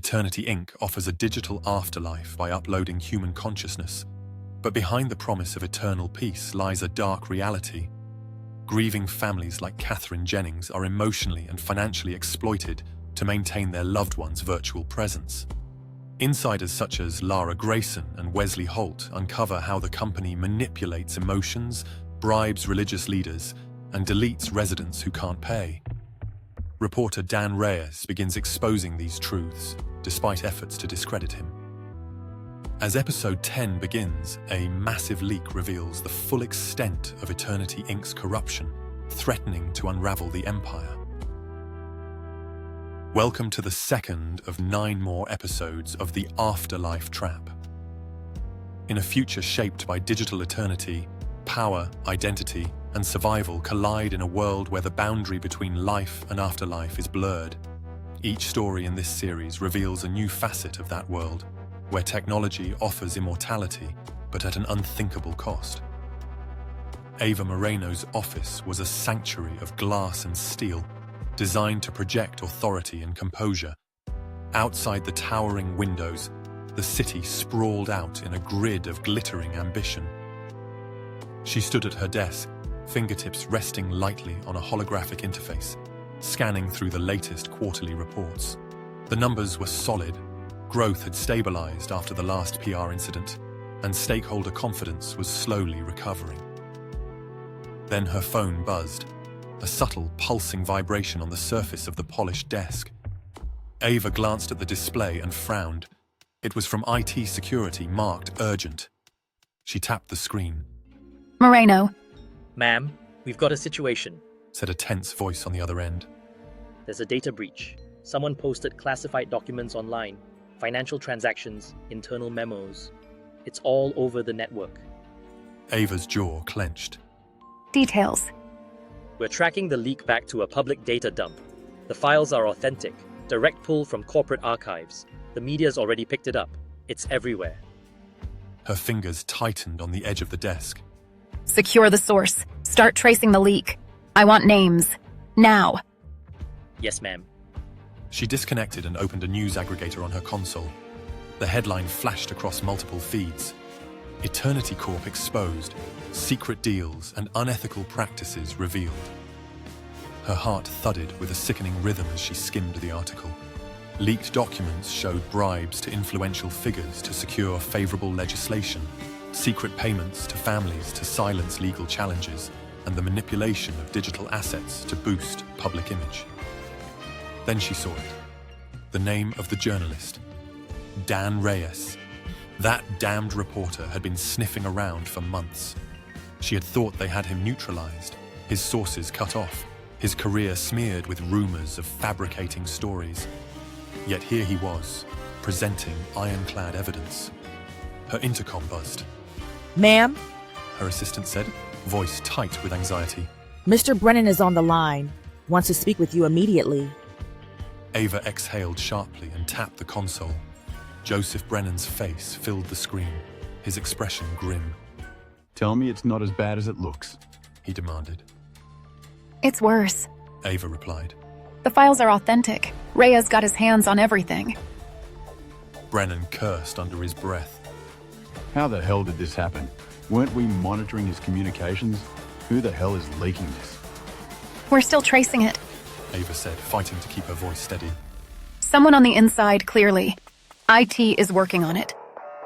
Eternity Inc. offers a digital afterlife by uploading human consciousness. But behind the promise of eternal peace lies a dark reality. Grieving families like Catherine Jennings are emotionally and financially exploited to maintain their loved one's virtual presence. Insiders such as Lara Grayson and Wesley Holt uncover how the company manipulates emotions, bribes religious leaders, and deletes residents who can't pay. Reporter Dan Reyes begins exposing these truths, despite efforts to discredit him. As episode 10 begins, a massive leak reveals the full extent of Eternity Inc.'s corruption, threatening to unravel the empire. Welcome to the second of 9 more episodes of the Afterlife Trap. In a future shaped by digital eternity, power, identity, and survival collide in a world where the boundary between life and afterlife is blurred. Each story in this series reveals a new facet of that world, where technology offers immortality, but at an unthinkable cost. Ava Moreno's office was a sanctuary of glass and steel, designed to project authority and composure. Outside the towering windows, the city sprawled out in a grid of glittering ambition. She stood at her desk, fingertips resting lightly on a holographic interface, scanning through the latest quarterly reports. The numbers were solid. Growth had stabilized after the last PR incident, and stakeholder confidence was slowly recovering. Then her phone buzzed, a subtle, pulsing vibration on the surface of the polished desk. Ava glanced at the display and frowned. It was from IT security, marked urgent. She tapped the screen. Moreno. Ma'am, we've got a situation, Said a tense voice on the other end. There's a data breach. Someone posted classified documents online, financial transactions, internal memos. It's all over the network. Ava's jaw clenched. Details. We're tracking the leak back to a public data dump. The files are authentic, direct pull from corporate archives. The media's already picked it up. It's everywhere. Her fingers tightened on the edge of the desk. Secure the source. Start tracing the leak. I want names. Now. Yes, ma'am. She disconnected and opened a news aggregator on her console. The headline flashed across multiple feeds. Eternity Corp exposed, secret deals and unethical practices revealed. Her heart thudded with a sickening rhythm as she skimmed the article. Leaked documents showed bribes to influential figures to secure favorable legislation, secret payments to families to silence legal challenges, and the manipulation of digital assets to boost public image. Then she saw it. The name of the journalist. Dan Reyes. That damned reporter had been sniffing around for months. She had thought they had him neutralized, his sources cut off, his career smeared with rumors of fabricating stories. Yet here he was, presenting ironclad evidence. Her intercom buzzed. Ma'am, Her assistant said, voice tight with anxiety. Mr. Brennan is on the line. Wants to speak with you immediately. Ava exhaled sharply and tapped the console. Joseph Brennan's face filled the screen, his expression grim. Tell me it's not as bad as it looks. He demanded. It's worse. Ava replied. The files are authentic. Reyes got his hands on everything. Brennan cursed under his breath. How the hell did this happen? Weren't we monitoring his communications? Who the hell is leaking this? We're still tracing it. Ava said, fighting to keep her voice steady. Someone on the inside, clearly. IT is working on it.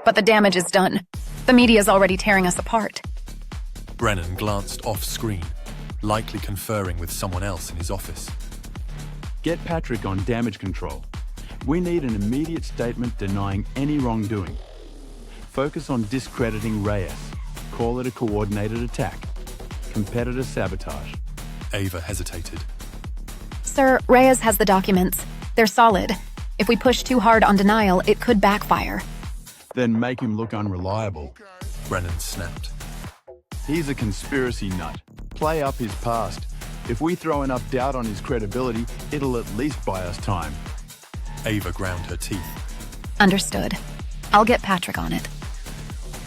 But the damage is done. The media's already tearing us apart. Brennan glanced off-screen, likely conferring with someone else in his office. Get Patrick on damage control. We need an immediate statement denying any wrongdoing. Focus on discrediting Reyes. Call it a coordinated attack. Competitor sabotage. Ava hesitated. Sir, Reyes has the documents. They're solid. If we push too hard on denial, it could backfire. Then make him look unreliable. Brennan snapped. He's a conspiracy nut. Play up his past. If we throw enough doubt on his credibility, it'll at least buy us time. Ava ground her teeth. Understood. I'll get Patrick on it.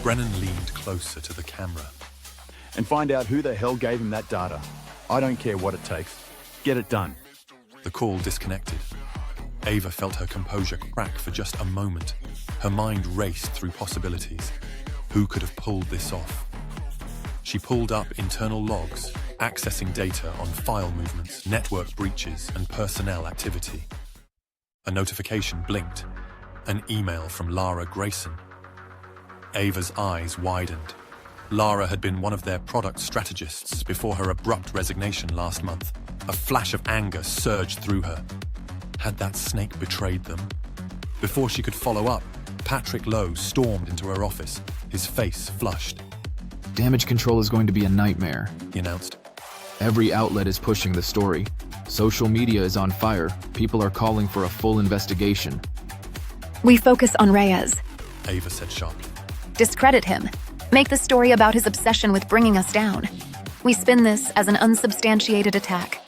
Brennan leaned closer to the camera. And find out who the hell gave him that data. I don't care what it takes. Get it done. The call disconnected. Ava felt her composure crack for just a moment. Her mind raced through possibilities. Who could have pulled this off? She pulled up internal logs, accessing data on file movements, network breaches, and personnel activity. A notification blinked. An email from Lara Grayson. Ava's eyes widened. Lara had been one of their product strategists before her abrupt resignation last month. A flash of anger surged through her. Had that snake betrayed them? Before she could follow up, Patrick Lowe stormed into her office, his face flushed. Damage control is going to be a nightmare, He announced. Every outlet is pushing the story. Social media is on fire. People are calling for a full investigation. We focus on Reyes. Ava said sharply. Discredit him. Make the story about his obsession with bringing us down. We spin this as an unsubstantiated attack.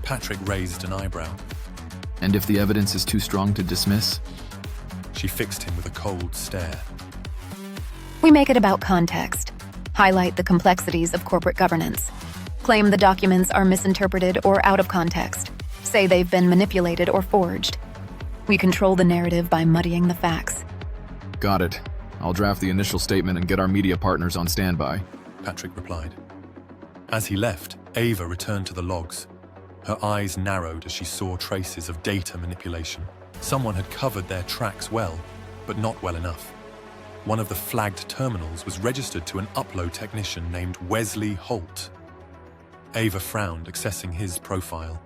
Patrick raised an eyebrow. And if the evidence is too strong to dismiss? She fixed him with a cold stare. We make it about context. Highlight the complexities of corporate governance. Claim the documents are misinterpreted or out of context. Say they've been manipulated or forged. We control the narrative by muddying the facts. Got it. I'll draft the initial statement and get our media partners on standby. Patrick replied. As he left, Ava returned to the logs. Her eyes narrowed as she saw traces of data manipulation. Someone had covered their tracks well, but not well enough. One of the flagged terminals was registered to an upload technician named Wesley Holt. Ava frowned, accessing his profile.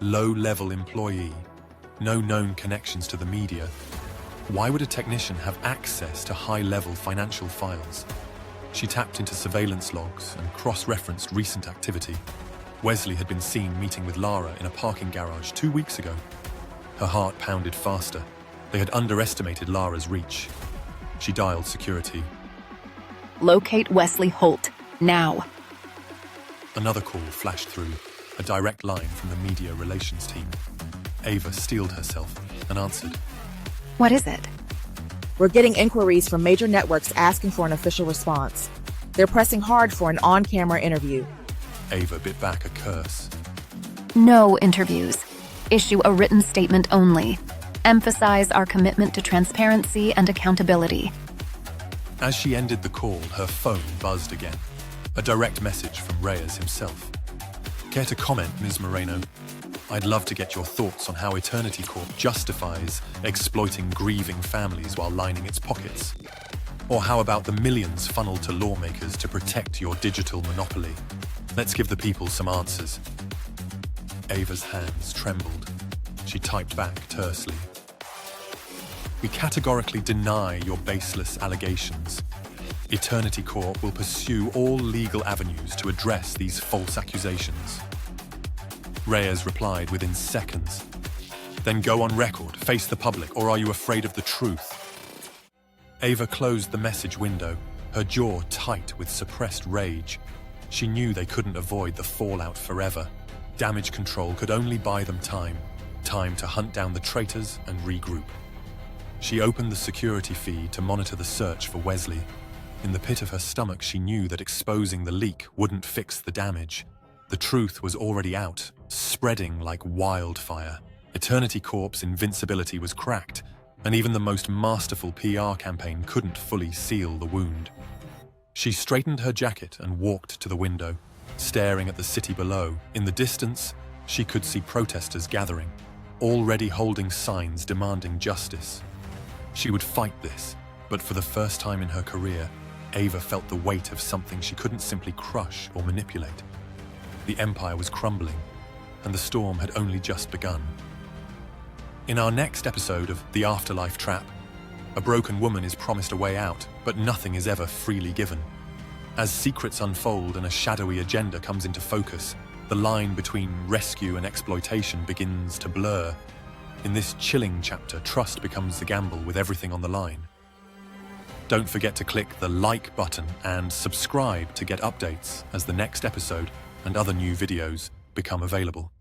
Low-level employee, no known connections to the media. Why would a technician have access to high-level financial files? She tapped into surveillance logs and cross-referenced recent activity. Wesley had been seen meeting with Lara in a parking garage 2 weeks ago. Her heart pounded faster. They had underestimated Lara's reach. She dialed security. Locate Wesley Holt, now. Another call flashed through, a direct line from the media relations team. Ava steeled herself and answered. What is it? We're getting inquiries from major networks asking for an official response. They're pressing hard for an on-camera interview. Ava bit back a curse. No interviews. Issue a written statement only. Emphasize our commitment to transparency and accountability. As she ended the call, her phone buzzed again. A direct message from Reyes himself. Care to comment, Ms. Moreno? I'd love to get your thoughts on how Eternity Corp justifies exploiting grieving families while lining its pockets. Or how about the millions funneled to lawmakers to protect your digital monopoly? Let's give the people some answers. Ava's hands trembled. She typed back tersely. We categorically deny your baseless allegations. Eternity Corp will pursue all legal avenues to address these false accusations. Reyes replied within seconds. Then go on record, face the public, or are you afraid of the truth? Ava closed the message window, her jaw tight with suppressed rage. She knew they couldn't avoid the fallout forever. Damage control could only buy them time to hunt down the traitors and regroup. She opened the security feed to monitor the search for Wesley. In the pit of her stomach, she knew that exposing the leak wouldn't fix the damage. The truth was already out, spreading like wildfire. Eternity Corp's invincibility was cracked, and even the most masterful PR campaign couldn't fully seal the wound. She straightened her jacket and walked to the window, staring at the city below. In the distance, she could see protesters gathering, already holding signs demanding justice. She would fight this, but for the first time in her career, Ava felt the weight of something she couldn't simply crush or manipulate. The empire was crumbling, and the storm had only just begun. In our next episode of The Afterlife Trap, a broken woman is promised a way out, but nothing is ever freely given. As secrets unfold and a shadowy agenda comes into focus, the line between rescue and exploitation begins to blur. In this chilling chapter, trust becomes the gamble with everything on the line. Don't forget to click the like button and subscribe to get updates as the next episode and other new videos become available.